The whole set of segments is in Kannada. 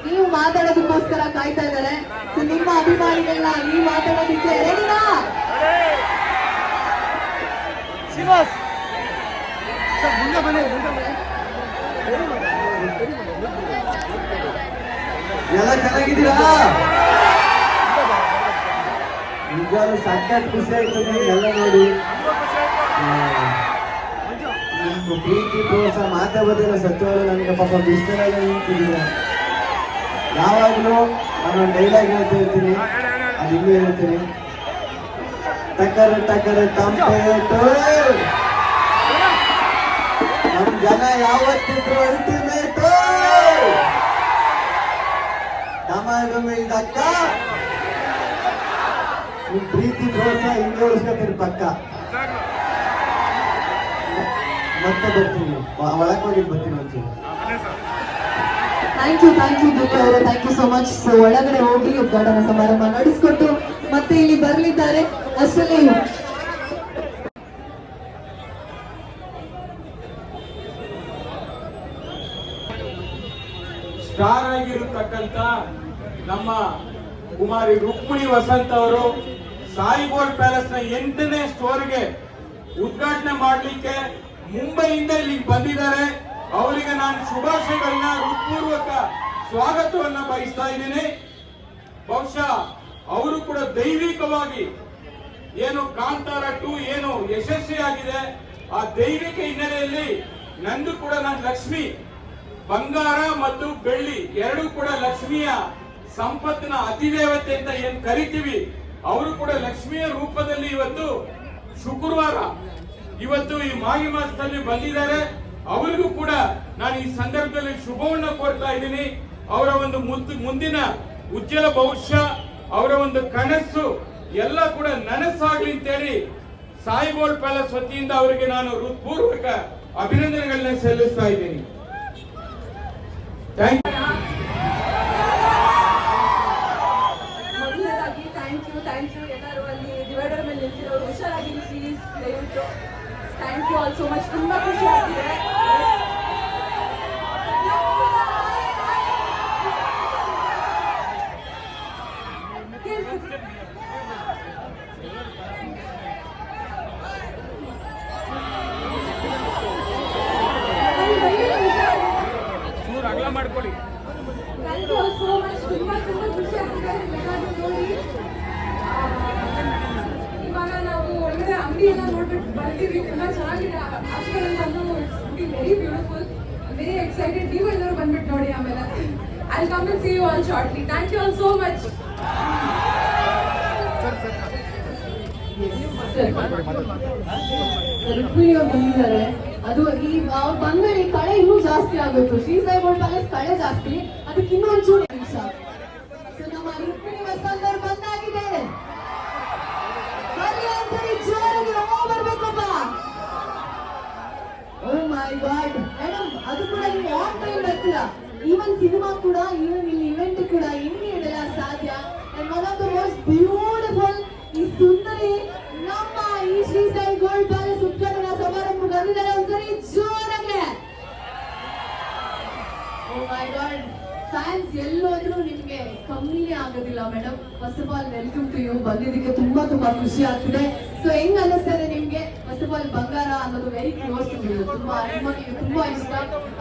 ನೀವು ಮಾತಾಡೋದಕ್ಕೋಸ್ಕರ ಕಾಯ್ತಾ ಇದ್ದಾರೆ. ನಿಮ್ಮ ಅಭಿಮಾನಿಗಳನ್ನ ನೀವು ಮಾತಾಡೋದಿಕ್ಕೆ ರೆಡಿನಾ? ಎಲ್ಲ ಚೆನ್ನಾಗಿದ್ದೀರಾ? ನಿಜವಾಗ್ಲೂ ಸಖತ್ ಖುಷಿ ಆಯ್ತು ಎಲ್ಲ ನೋಡಿ. ನಿಮ್ಮ ಪ್ರೀತಿ ಪ್ರೋತ್ಸಾಹ ಮಾತೇ ಬದಿಲ್ಲ. ಸತ್ಯವಾಗ್ಲೂ ನನಗೆ ಪಾಪ ಬಿಸ್ತರಾಗ ನಿಂತಿದ್ದೀರ. ಯಾವಾಗಲೂ ನಾನು ಡೈಲಾಗ್ ಹೇಳ್ತಾ ಇರ್ತೀನಿ, ಅದು ಹಿಂಗೆ ಹೇಳ್ತೀನಿ, ಟಕ್ಕರ ಟಕ್ಕರ ತಂಪೇಟು ನಮ್ಮ ಜನ ಯಾವತ್ತಿದ್ರು ಅಲ್ಟಿಮೇಟು ಡಮ ಇದಕ್ಕ ನಿಮ್ ಪ್ರೀತಿ ಪ್ರೋತ್ಸಾಹ ಹಿಂಗೆ ಉಳಿಸ್ಕೊತೀನಿ ಪಕ್ಕ. ಮತ್ತೆ ಬರ್ತೀನಿ, ಒಳಗೆ ಹೋಗಿ ಬರ್ತೀನಿ ಒಂಚೂರು. ಥ್ಯಾಂಕ್ ಯು ದುರ್ಗಾ ಅವರೇ, thank you so much. So ಒಳಗಡೆ ಹೋಗಿ ಉದ್ಘಾಟನಾ ಸಮಾರಂಭ ನಡೆಸಿಕೊಟ್ಟು ಮತ್ತೆ ಇಲ್ಲಿ ಬರಲಿದ್ದಾರೆ. ಅಷ್ಟರಲ್ಲಿ ಸ್ಟಾರ್ ಆಗಿರತಕ್ಕಂತ ನಮ್ಮ ಕುಮಾರಿ ರುಕ್ಮಿಣಿ ವಸಂತ್ ಅವರು ಸಾಯಿ ಗೋಲ್ಡ್ ಪ್ಯಾಲೇಸ್ ನ 8ನೇ ಸ್ಟೋರ್ಗೆ ಉದ್ಘಾಟನೆ ಮಾಡಲಿಕ್ಕೆ ಮುಂಬೈಯಿಂದ ಇಲ್ಲಿಗೆ ಬಂದಿದ್ದಾರೆ. ಅವರಿಗೆ ನಾನು ಶುಭಾಶಯಗಳನ್ನ ಹೃತ್ಪೂರ್ವಕ ಸ್ವಾಗತವನ್ನ ಬಯಸ್ತಾ ಇದ್ದೀನಿ. ಬಹುಶಃ ಅವರು ಕೂಡ ದೈವಿಕವಾಗಿ ಏನು ಕಾಂತಾರ 2 ಏನು ಯಶಸ್ವಿಯಾಗಿದೆ, ಆ ದೈವಿಕ ಹಿನ್ನೆಲೆಯಲ್ಲಿ ನಂದು ಕೂಡ ನಾನು ಲಕ್ಷ್ಮಿ, ಬಂಗಾರ ಮತ್ತು ಬೆಳ್ಳಿ ಎರಡೂ ಕೂಡ ಲಕ್ಷ್ಮಿಯ ಸಂಪತ್ತಿನ ಅತಿದೇವತೆ ಅಂತ ಏನ್ ಕರಿತೀವಿ, ಅವರು ಕೂಡ ಲಕ್ಷ್ಮಿಯ ರೂಪದಲ್ಲಿ ಇವತ್ತು ಶುಕ್ರವಾರ ಇವತ್ತು ಈ ಮಾಘಿ ಮಾಸದಲ್ಲಿ ಬಂದಿದ್ದಾರೆ. ಅವರಿಗೂ ಕೂಡ ನಾನು ಈ ಸಂದರ್ಭದಲ್ಲಿ ಶುಭವನ್ನ ಕೋರ್ತಾ ಇದ್ದೀನಿ. ಅವರ ಒಂದು ಮುಂದಿನ ಉಜ್ವಲ ಭವಿಷ್ಯ, ಅವರ ಒಂದು ಕನಸು ಎಲ್ಲ ಕೂಡ ನನಸಾಗ್ಲಿ ಅಂತೇಳಿ ಸಾಯಿ ಗೋಲ್ಡ್ ಪ್ಯಾಲೇಸ್ ವತಿಯಿಂದ ಅವರಿಗೆ ನಾನು ಹೃತ್ಪೂರ್ವಕ ಅಭಿನಂದನೆಗಳನ್ನ ಸಲ್ಲಿಸ್ತಾ ಇದ್ದೀನಿ. Thank you. ಮೊದಲನೇದಾಗಿ ಥ್ಯಾಂಕ್ ಯು ಎಲ್ಲರೂ ಅಲ್ಲಿ ಡಿವೈಡರ್ ಮೇಲೆ ನಿಂತಿರೋರು ಹುಷಾರಾಗಿರಿ ಪ್ಲೀಸ್, ದಯವಿಟ್ಟು. Thank you all so much. ತುಂಬಾ ಖುಷಿ ಆಗ್ತಿದೆ. ಮಾಡ್ಕೊಳ್ಳಿ. Thank you so much. ತುಂಬಾ ಖುಷಿ ಆಗ್ತಿದೆ ಎಲ್ಲರೂ ನೋಡಿ. ಇವಾಗ ನಾವು ಒಳ್ಳೆ ಅಂಗಡಿ ಎಲ್ಲ ನೋಡ್ಬಿಟ್ಟು ಬರ್ತೀವಿ. ತುಂಬಾ ಚೆನ್ನಾಗಿದೆ ಅಷ್ಟೊಂದು. It's very beautiful, very excited. ನೀವು ಎಲ್ಲರೂ ಬಂದ್ಬಿಟ್ಟು ನೋಡಿ. ಆಮೇಲೆ I will come and see you all shortly. Thank you all so much. Rukmini ಅವ್ರು ಬಂದಿದ್ದಾರೆ. ಅದು ಈ ಅವ್ರು ಬಂದ್ಮೇಲೆ ಈ ಕಳೆ ಇನ್ನೂ ಜಾಸ್ತಿ ಆಗುತ್ತೆ. ಶ್ರೀ ಸಾಯಿ ಗೋಲ್ಡ್ ಪ್ಯಾಲೇಸ್ ಕಳೆ ಜಾಸ್ತಿ, ಅದಕ್ಕೆ ಇನ್ನೊಂಚೂರು ನಿಮಿಷ. ಸೊ ನಮ್ಮ ರುಕ್ಮಿಣಿ ವಸಂತ್ ಅವ್ರು ಬಂದಾಗಿದೆ. ಜೋರಾಗಿ ಬರ್ಬೇಕಪ್ಪ. ಓ ಮೈ ಗಾಡ್ ಮೇಡಮ್, ಅದು ಕೂಡ ನೀವು ಆನ್ ಟೈಮ್ ಬರ್ತೀರಾ. ಈವನ್ ಸಿನಿಮಾ ಕೂಡ, ಈವನ್ ಇಲ್ಲಿ ಇವೆಂಟ್ ಕೂಡ ಹೆಂಗೆ ಇಡಲ್ಲ ಸಾಧ್ಯ. And one of the most beautiful ಈ ಸುಂದರಿ ನಮ್ಮ ಈ ಶ್ರೀ ಸಾಯಿ ಗೋಲ್ಡ್ ಪ್ಯಾಲೇಸ್ ಉದ್ಘಾಟನಾ ಸಮಾರಂಭ ಬಂದಿದ್ದಾರೆ. ಒಂದ್ಸರಿ ಜೋರಾಗೆ. ಓ ಮೈ ಗಾಡ್, ಫ್ಯಾನ್ಸ್ ಎಲ್ಲೋದ್ರೂ ನಿಮ್ಗೆ ಕಮ್ಮಿನೇ ಆಗೋದಿಲ್ಲ madam. First of all welcome to you. ಬಂದಿದ್ದಕ್ಕೆ ತುಂಬಾ ಖುಷಿ ಆಗ್ತಿದೆ. ಸೊ ಹೆಂಗ್ ಅನ್ನಿಸ್ತಾ ಇದೆ ನಿಮ್ಗೆ? ಸಿಂಬಲ್ ಬಂಗಾರ ಅನ್ನೋದು ವೆರಿ ಕ್ಲೋಸ್ ಟು ತುಂಬಾ ಹೆಣ್ಮಕ್ಳಿಗೆ ತುಂಬಾ ಇಷ್ಟ.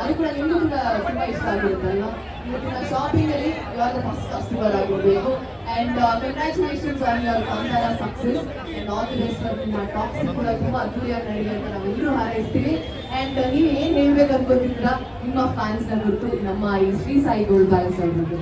ಅದು ಕೂಡ ನಿಮ್ಗೂ ಕೂಡ ತುಂಬಾ ಇಷ್ಟ ಆಗಿರುತ್ತಲ್ವಾ. ಇವತ್ತಿನ ಶಾಪಿಂಗ್ ಅಲ್ಲಿ ಯಾವಾಗ ಫಸ್ಟ್ ಕಸ್ಟಮರ್ ಆಗಿರ್ಬೇಕು. ಅಂಡ್ ಕಂಗ್ರ್ಯಾಚುಲೇಷನ್ಸ್ ಆನ್ ಯುವರ್ ಬಂಗಾರ success and all the best for ನಿಮ್ಮ ಟಾಕ್ಸ್ ಕೂಡ ತುಂಬಾ ಅದ್ದೂರಿಯಾಗಿ ನಡೆಯಲಿ ಅಂತ ನಾವೆಲ್ಲರೂ ಹಾರೈಸ್ತೀವಿ. ಅಂಡ್ ನೀವು ಏನ್ ಹೇಳ್ಬೇಕು ಅನ್ಕೋತಿದ್ರ ನಿಮ್ಮ ಫ್ಯಾನ್ಸ್ ನ ಕುರಿತು ನಮ್ಮ ಈ ಶ್ರೀ ಸಾಯಿ ಗೋಲ್ಡ್ ಪ್ಯಾಲೇಸ್ ಅವ್ರಿಗೆ?